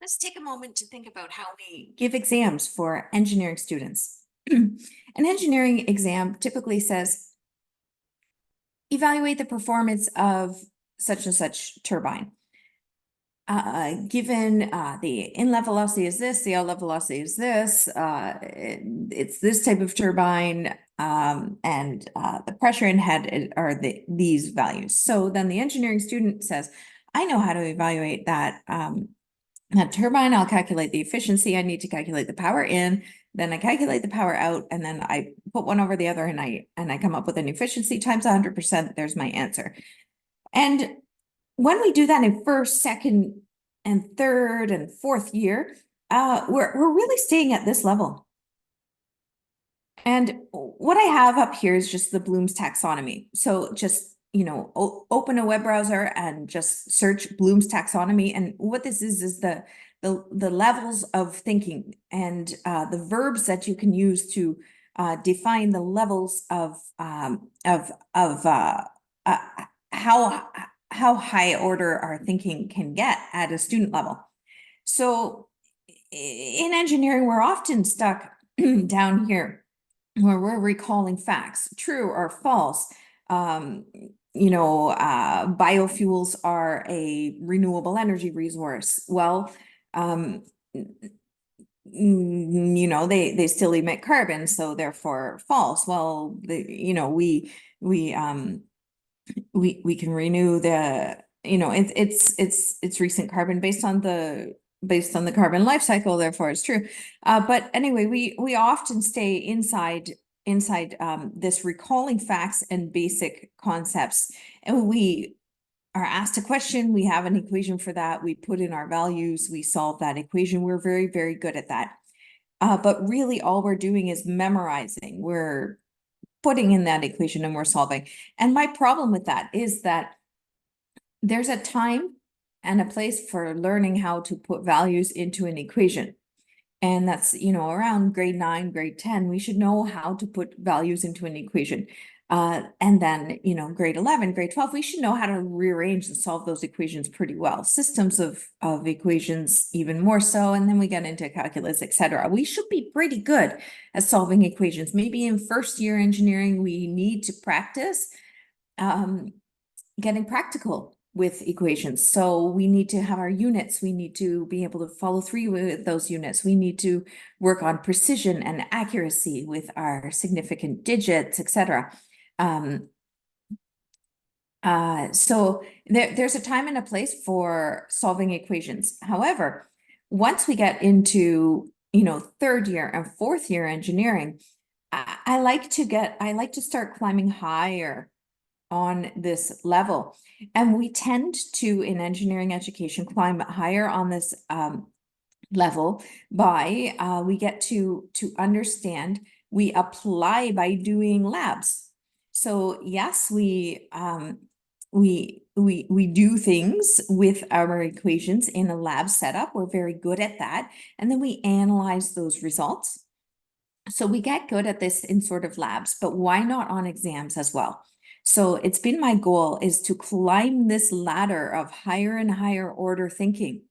let's take a moment to think about how we give exams for engineering students. An engineering exam typically says, evaluate the performance of such and such turbine. Given the inlet velocity is this, the outlet velocity is this, it's this type of turbine, and the pressure in head are these values. So then the engineering student says, I know how to evaluate that turbine. I'll calculate the efficiency. I need to calculate the power in, then I calculate the power out, and then I put one over the other, and I come up with an efficiency times 100%. There's my answer. And when we do that in first, second, and third and fourth year, we're really staying at this level. And what I have up here is just the Bloom's taxonomy. So just, open a web browser and just search Bloom's taxonomy. And what this is the levels of thinking and the verbs that you can use to define the levels of how high order our thinking can get at a student level. So in engineering, we're often stuck down here where we're recalling facts, true or false. Biofuels are a renewable energy resource. Well, they still emit carbon, so therefore false. Well, we can renew the, it's recent carbon based on the carbon life cycle, therefore it's true. But anyway, we often stay inside this recalling facts and basic concepts, and we are asked a question, we have an equation for that, we put in our values, we solve that equation. We're very, very good at that. But really all we're doing is memorizing. We're putting in that equation and we're solving. And my problem with that is that there's a time and a place for learning how to put values into an equation. And that's, around grade 9, grade 10, we should know how to put values into an equation. And then, grade 11, grade 12, we should know how to rearrange and solve those equations pretty well. Systems of equations even more so. And then we get into calculus, etc. We should be pretty good at solving equations. Maybe in first year engineering, we need to practice getting practical with equations. So we need to have our units. We need to be able to follow through with those units. We need to work on precision and accuracy with our significant digits, etc. So there's a time and a place for solving equations. However, once we get into, third year and fourth year engineering, I like to start climbing higher on this level. And we tend to, in engineering education, climb higher on this level by we get to understand, we apply by doing labs. So yes, we do things with our equations in a lab setup. We're very good at that. And then we analyze those results. So we get good at this in sort of labs, but why not on exams as well? So it's been my goal is to climb this ladder of higher and higher order thinking.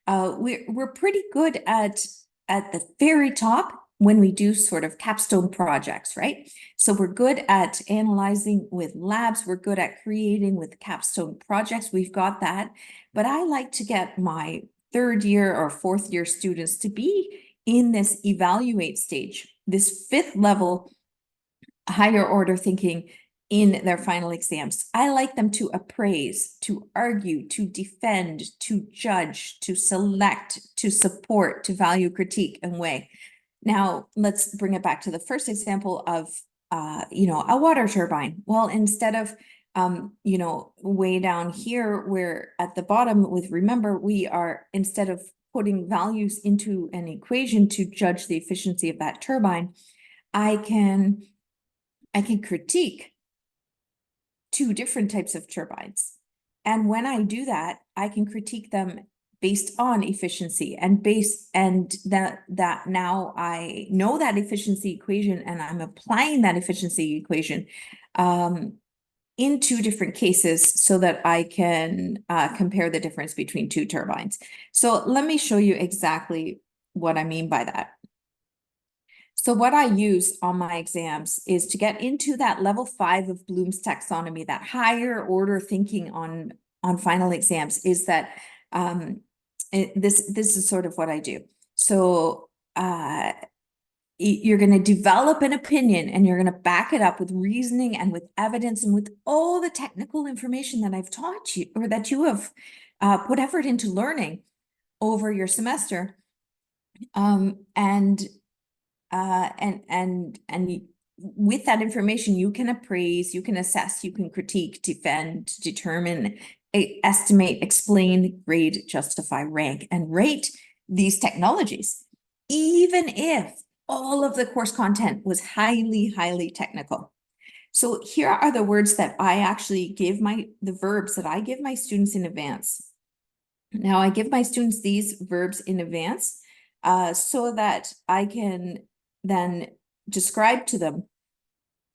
We're pretty good at the very top when we do sort of capstone projects, right? So we're good at analyzing with labs. We're good at creating with capstone projects. We've got that. But I like to get my third year or fourth year students to be in this evaluate stage, this fifth level higher order thinking in their final exams. I like them to appraise, to argue, to defend, to judge, to select, to support, to value, critique, and weigh. Now, let's bring it back to the first example of, a water turbine. Well, instead of, way down here, we're at the bottom with, remember, we are, instead of putting values into an equation to judge the efficiency of that turbine, I can critique two different types of turbines. And when I do that, I can critique them based on efficiency and that now I know that efficiency equation and I'm applying that efficiency equation in two different cases so that I can compare the difference between two turbines. So let me show you exactly what I mean by that. So what I use on my exams is to get into that level 5 of Bloom's taxonomy, that higher order thinking on final exams, is that this is sort of what I do. So you're going to develop an opinion and you're going to back it up with reasoning and with evidence and with all the technical information that I've taught you or that you have put effort into learning over your semester. And with that information, you can appraise, you can assess, you can critique, defend, determine, estimate, explain, grade, justify, rank, and rate these technologies, even if all of the course content was highly, highly technical. So here are the words that I actually give the verbs that I give my students in advance. Now I give my students these verbs in advance so that I can then describe to them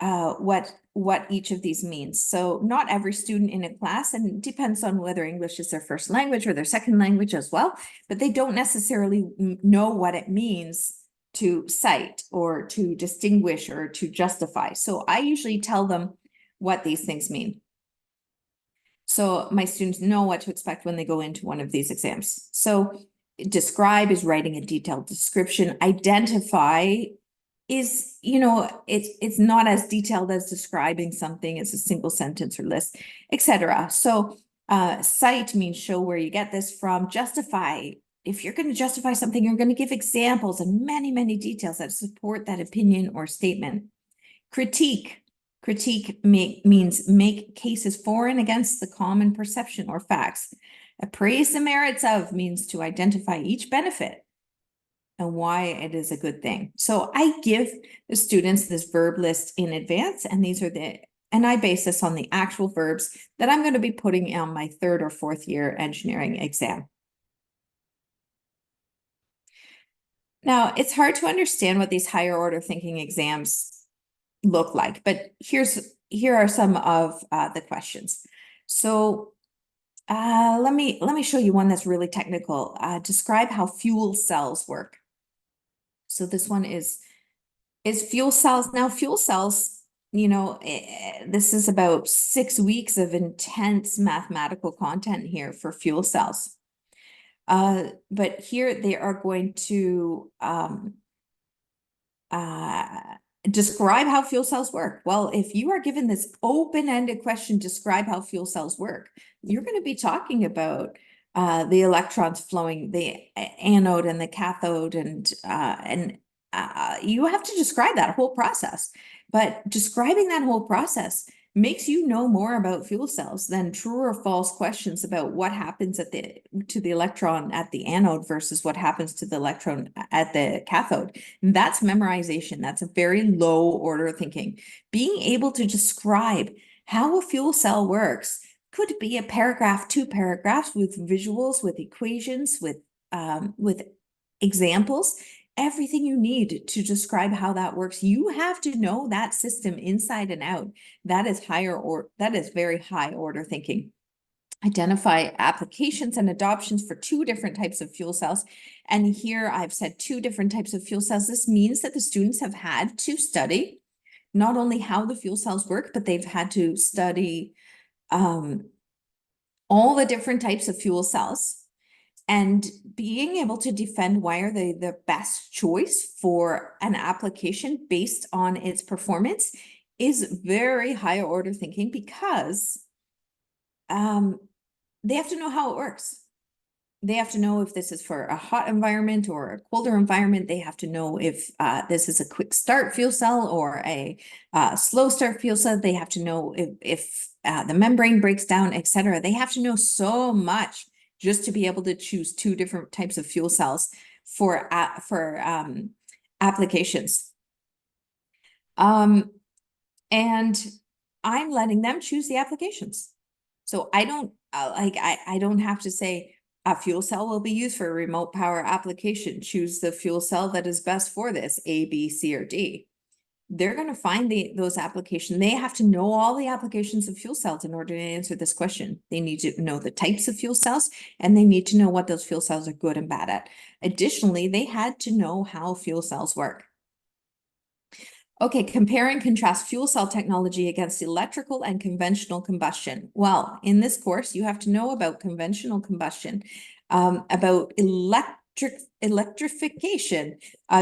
what each of these means. So not every student in a class, and it depends on whether English is their first language or their second language as well, but they don't necessarily know what it means to cite or to distinguish or to justify. So I usually tell them what these things mean. So my students know what to expect when they go into one of these exams. So describe is writing a detailed description. Identify is, it's not as detailed as describing something. It's a single sentence or list, etc. So cite means show where you get this from. Justify, if you're going to justify something, you're going to give examples and many, many details that support that opinion or statement. Critique means make cases for and against the common perception or facts. Appraise the merits of means to identify each benefit and why it is a good thing. So I give the students this verb list in advance, and and I base this on the actual verbs that I'm going to be putting on my 3rd or 4th year engineering exam. Now, it's hard to understand what these higher order thinking exams look like, but here are some of the questions. So let me show you one that's really technical. Describe how fuel cells work. So this one is fuel cells. Now fuel cells, this is about 6 weeks of intense mathematical content here for fuel cells. But here they are going to describe how fuel cells work. Well, if you are given this open-ended question, describe how fuel cells work, you're going to be talking about the electrons flowing, the anode and the cathode, and you have to describe that whole process. But describing that whole process makes you know more about fuel cells than true or false questions about what happens to the electron at the anode versus what happens to the electron at the cathode. And that's memorization. That's a very low order thinking. Being able to describe how a fuel cell works could be a paragraph, 2 paragraphs with visuals, with equations, with examples. Everything you need to describe how that works. You have to know that system inside and out. That is very high order thinking. Identify applications and adoptions for 2 different types of fuel cells. And here I've said 2 different types of fuel cells. This means that the students have had to study not only how the fuel cells work, but they've had to study all the different types of fuel cells. And being able to defend why are they the best choice for an application based on its performance is very high order thinking, because they have to know how it works. They have to know if this is for a hot environment or a colder environment. They have to know if this is a quick start fuel cell or a slow start fuel cell. They have to know if the membrane breaks down, etc. They have to know so much just to be able to choose 2 different types of fuel cells for applications. And I'm letting them choose the applications. So I don't I don't have to say a fuel cell will be used for a remote power application. Choose the fuel cell that is best for this, A, B, C, or D. they're going to find those applications. They have to know all the applications of fuel cells in order to answer this question. They need to know the types of fuel cells, and they need to know what those fuel cells are good and bad at. Additionally, they had to know how fuel cells work. Okay, compare and contrast fuel cell technology against electrical and conventional combustion. Well, in this course, you have to know about conventional combustion, about electrification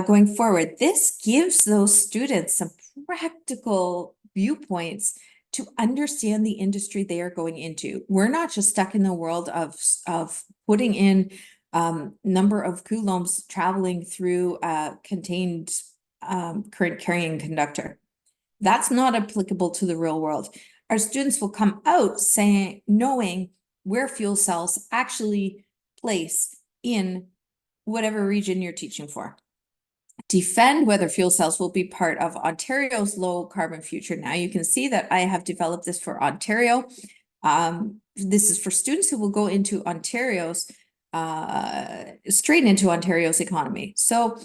going forward. This gives those students some practical viewpoints to understand the industry they are going into. We're not just stuck in the world of putting in number of coulombs traveling through contained current carrying conductor. That's not applicable to the real world. Our students will come out knowing where fuel cells actually place in whatever region you're teaching for. Defend whether fuel cells will be part of Ontario's low carbon future. Now you can see that I have developed this for Ontario. This is for students who will go into Ontario's straight into Ontario's economy. So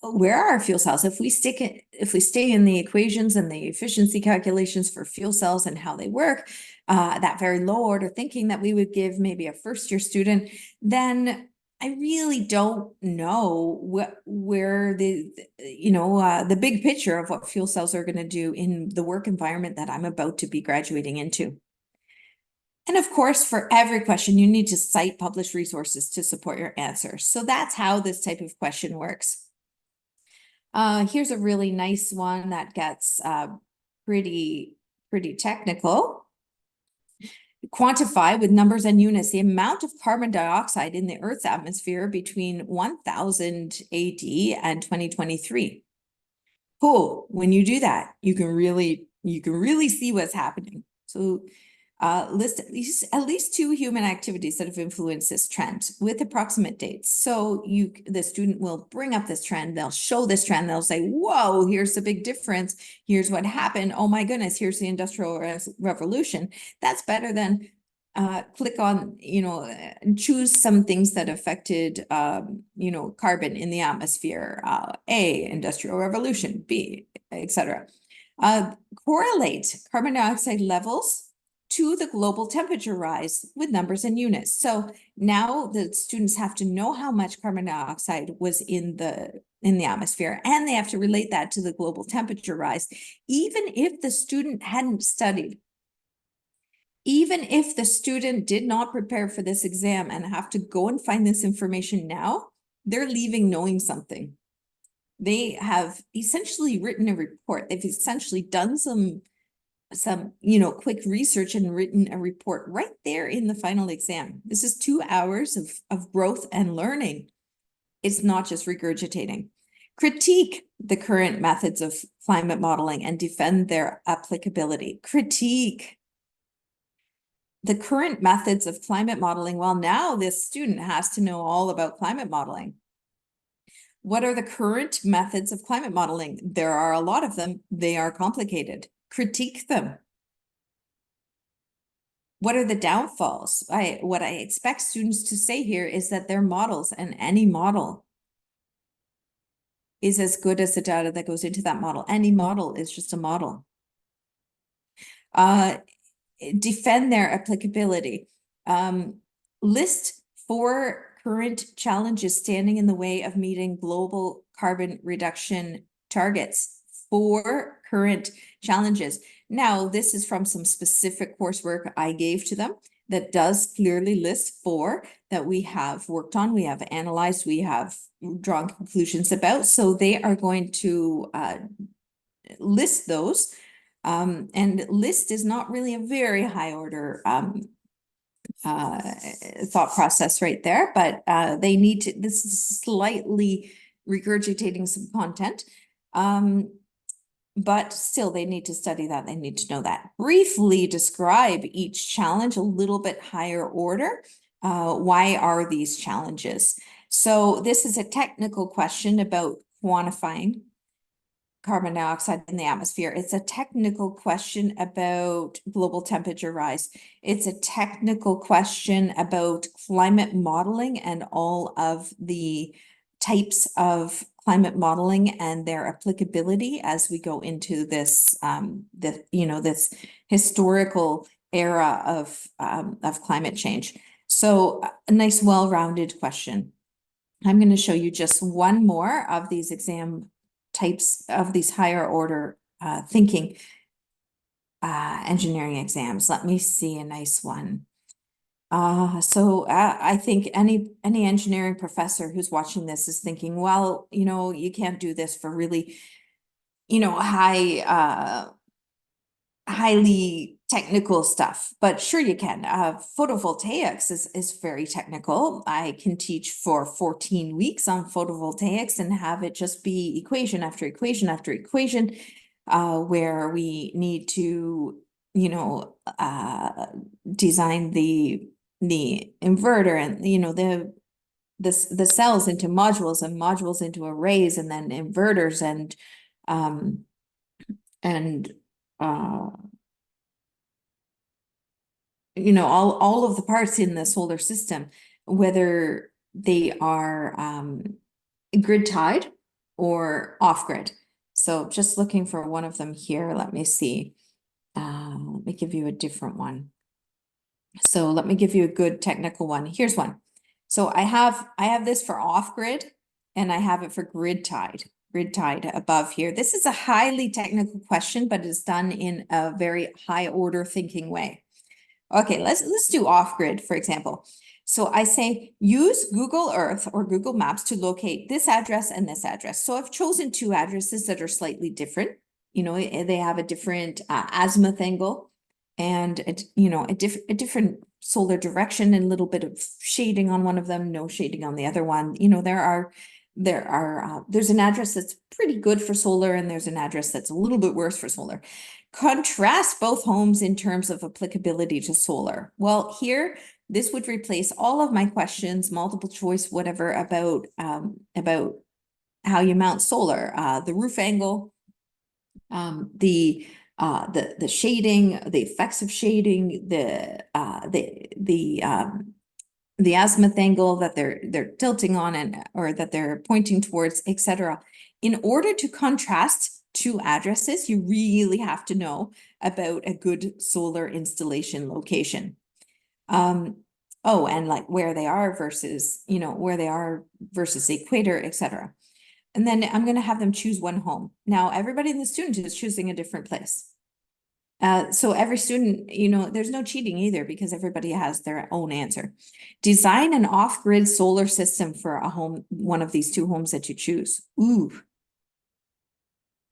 where are our fuel cells? If we stay in the equations and the efficiency calculations for fuel cells and how they work, that very low order thinking that we would give maybe a first-year student, then I really don't know where the big picture of what fuel cells are going to do in the work environment that I'm about to be graduating into. And of course, for every question, you need to cite published resources to support your answer. So that's how this type of question works. Here's a really nice one that gets pretty technical. Quantify with numbers and units the amount of carbon dioxide in the Earth's atmosphere between 1000 AD and 2023. Cool. When you do that, you can really see what's happening. So list at least 2 human activities that have influenced this trend with approximate dates. So the student will bring up this trend, they'll show this trend, they'll say, whoa, here's the big difference. Here's what happened. Oh my goodness, here's the Industrial Revolution. That's better than click on, choose some things that affected, carbon in the atmosphere, A, Industrial Revolution, B, etc. Correlate carbon dioxide levels to the global temperature rise with numbers and units. So now the students have to know how much carbon dioxide was in the atmosphere, and they have to relate that to the global temperature rise. Even if the student hadn't studied, even if the student did not prepare for this exam and have to go and find this information now, they're leaving knowing something. They have essentially written a report. They've essentially done some quick research and written a report right there in the final exam. This is 2 hours of growth and learning. It's not just regurgitating. Critique the current methods of climate modeling and defend their applicability. Critique the current methods of climate modeling. Well, now this student has to know all about climate modeling. What are the current methods of climate modeling? There are a lot of them. They are complicated. Critique them. What are the downfalls? What I expect students to say here is that their models, and any model is as good as the data that goes into that model. Any model is just a model. Defend their applicability. List 4 current challenges standing in the way of meeting global carbon reduction targets. 4 current challenges. Now, this is from some specific coursework I gave to them that does clearly list 4 that we have worked on, we have analyzed, we have drawn conclusions about. So they are going to list those. And list is not really a very high order thought process right there, but they need to, this is slightly regurgitating some content. But still, they need to study that. They need to know that. Briefly describe each challenge a little bit higher order. Why are these challenges? So this is a technical question about quantifying carbon dioxide in the atmosphere. It's a technical question about global temperature rise. It's a technical question about climate modeling and all of the types of climate modeling and their applicability as we go into this, this historical era of climate change. So a nice, well-rounded question. I'm going to show you just one more of these exam types of these higher order thinking engineering exams. Let me see a nice one. I think any engineering professor who's watching this is thinking, well, you can't do this for really, highly technical stuff, but sure you can. Photovoltaics is very technical. I can teach for 14 weeks on photovoltaics and have it just be equation after equation after equation, where we need to, design the inverter and, the cells into modules and modules into arrays and then inverters and all of the parts in the solar system, whether they are grid tied or off grid. So just looking for one of them here. Let me see. Let me give you a different one. So let me give you a good technical one. Here's one. So I have this for off grid and I have it for grid tied above here. This is a highly technical question, but it's done in a very high order thinking way. Okay, let's do off grid, for example. So I say use Google Earth or Google Maps to locate this address and this address. So I've chosen two addresses that are slightly different. They have a different azimuth angle and a different solar direction and a little bit of shading on one of them, no shading on the other one. There's an address that's pretty good for solar and there's an address that's a little bit worse for solar. Contrast both homes in terms of applicability to solar. Well, here, this would replace all of my questions, multiple choice, whatever, about how you mount solar, the roof angle, the shading, the effects of shading, the azimuth angle that they're tilting on or that they're pointing towards, etc. In order to contrast two addresses, you really have to know about a good solar installation location. And like where they are versus the equator, etc. And then I'm going to have them choose one home. Now, everybody in the student is choosing a different place. So every student, there's no cheating either because everybody has their own answer. Design an off-grid solar system for a home, one of these two homes that you choose. Ooh.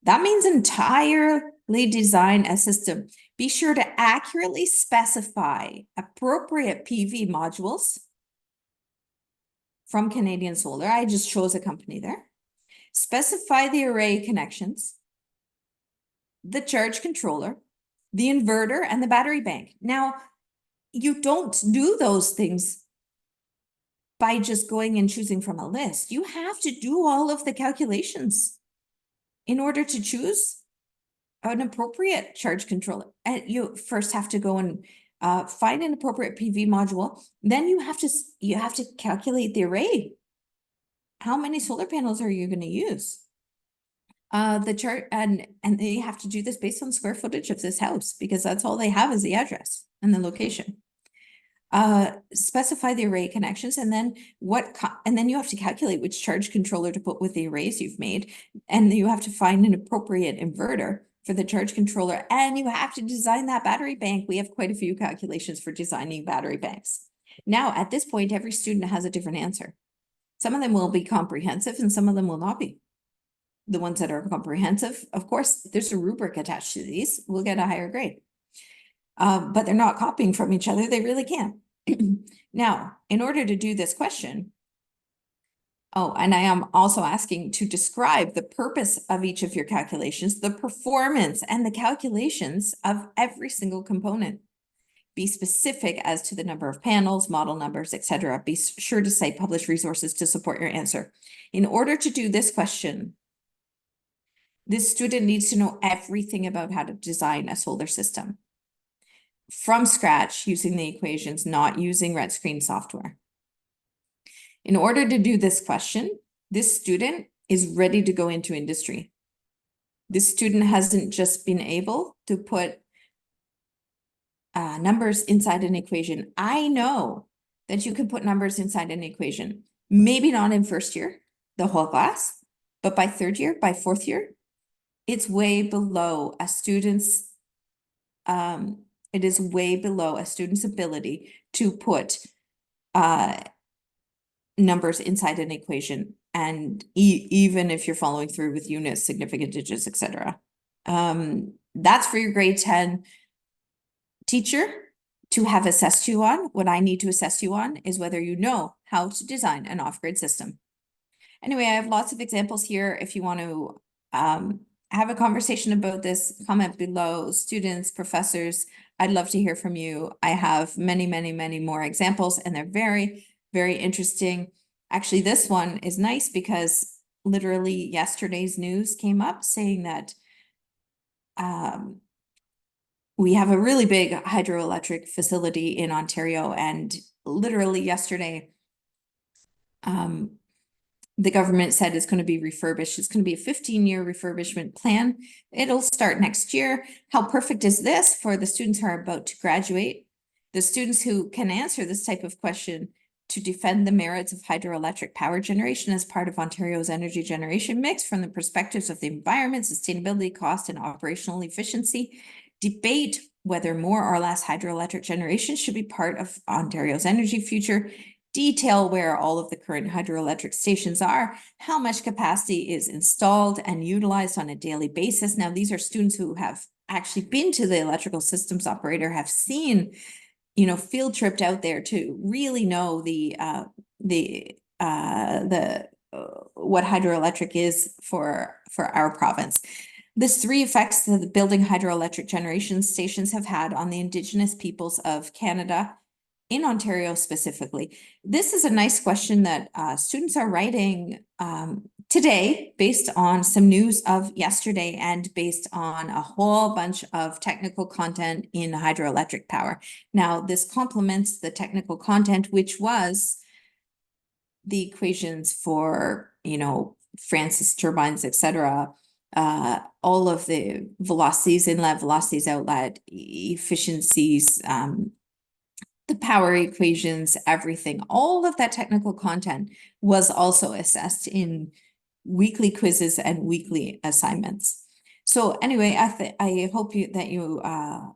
That means entirely design a system. Be sure to accurately specify appropriate PV modules from Canadian Solar. I just chose a company there. Specify the array connections, the charge controller, the inverter, and the battery bank. Now, you don't do those things by just going and choosing from a list. You have to do all of the calculations in order to choose an appropriate charge controller. And you first have to go and find an appropriate PV module. Then you have to calculate the array. How many solar panels are you going to use? The chart and they have to do this based on square footage of this house because that's all they have is the address and the location. Specify the array connections and then you have to calculate which charge controller to put with the arrays you've made, and you have to find an appropriate inverter for the charge controller, and you have to design that battery bank. We have quite a few calculations for designing battery banks. Now, at this point, every student has a different answer. Some of them will be comprehensive and some of them will not be. The ones that are comprehensive, of course, there's a rubric attached to these, will get a higher grade. But they're not copying from each other. They really can't. Now, in order to do this question, and I am also asking to describe the purpose of each of your calculations, the performance and the calculations of every single component. Be specific as to the number of panels, model numbers, etc. Be sure to cite published resources to support your answer. In order to do this question, this student needs to know everything about how to design a solar system from scratch using the equations, not using red screen software. In order to do this question, this student is ready to go into industry. This student hasn't just been able to put numbers inside an equation. I know that you can put numbers inside an equation, maybe not in first year, the whole class, but by third year, by fourth year, it's way below a student's, it is way below a student's ability to put numbers inside an equation. And even if you're following through with units, significant digits, etc. That's for your grade 10 teacher to have assessed you on. What I need to assess you on is whether you know how to design an off-grid system. Anyway, I have lots of examples here. If you want to have a conversation about this, comment below. Students, professors, I'd love to hear from you. I have many, many, many more examples, and they're very, very interesting. Actually, this one is nice because literally yesterday's news came up saying that we have a really big hydroelectric facility in Ontario, and literally yesterday, the government said it's going to be refurbished. It's going to be a 15-year refurbishment plan. It'll start next year. How perfect is this for the students who are about to graduate? The students who can answer this type of question to defend the merits of hydroelectric power generation as part of Ontario's energy generation mix from the perspectives of the environment, sustainability, cost, and operational efficiency. Debate whether more or less hydroelectric generation should be part of Ontario's energy future. Detail where all of the current hydroelectric stations are, how much capacity is installed and utilized on a daily basis. Now, these are students who have actually been to the electrical systems operator, have seen, field tripped out there to really know what hydroelectric is for our province. There's 3 effects that the building hydroelectric generation stations have had on the Indigenous peoples of Canada, in Ontario specifically. This is a nice question that students are writing today based on some news of yesterday and based on a whole bunch of technical content in hydroelectric power. Now, this complements the technical content, which was the equations for, Francis turbines, etc., all of the velocities inlet, velocities outlet, efficiencies, the power equations, everything, all of that technical content was also assessed in weekly quizzes and weekly assignments. So anyway, I hope that you are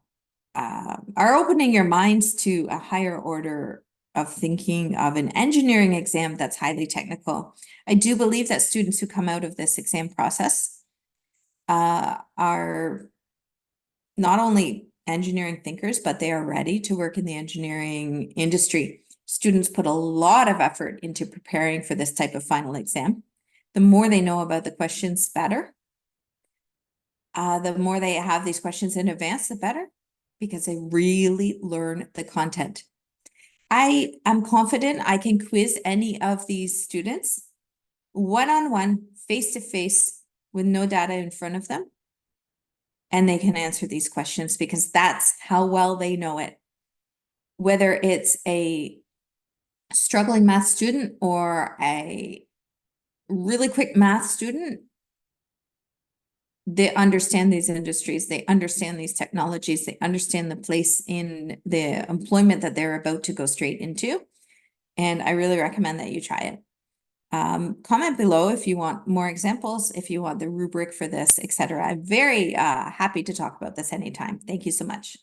opening your minds to a higher order of thinking of an engineering exam that's highly technical. I do believe that students who come out of this exam process are not only engineering thinkers, but they are ready to work in the engineering industry. Students put a lot of effort into preparing for this type of final exam. The more they know about the questions, better. The more they have these questions in advance, the better, because they really learn the content. I am confident I can quiz any of these students one-on-one, face-to-face, with no data in front of them. And they can answer these questions because that's how well they know it. Whether it's a struggling math student or a really quick math student, they understand these industries, they understand these technologies, they understand the place in the employment that they're about to go straight into. And I really recommend that you try it. Comment below if you want more examples, if you want the rubric for this, etc. I'm very happy to talk about this anytime. Thank you so much.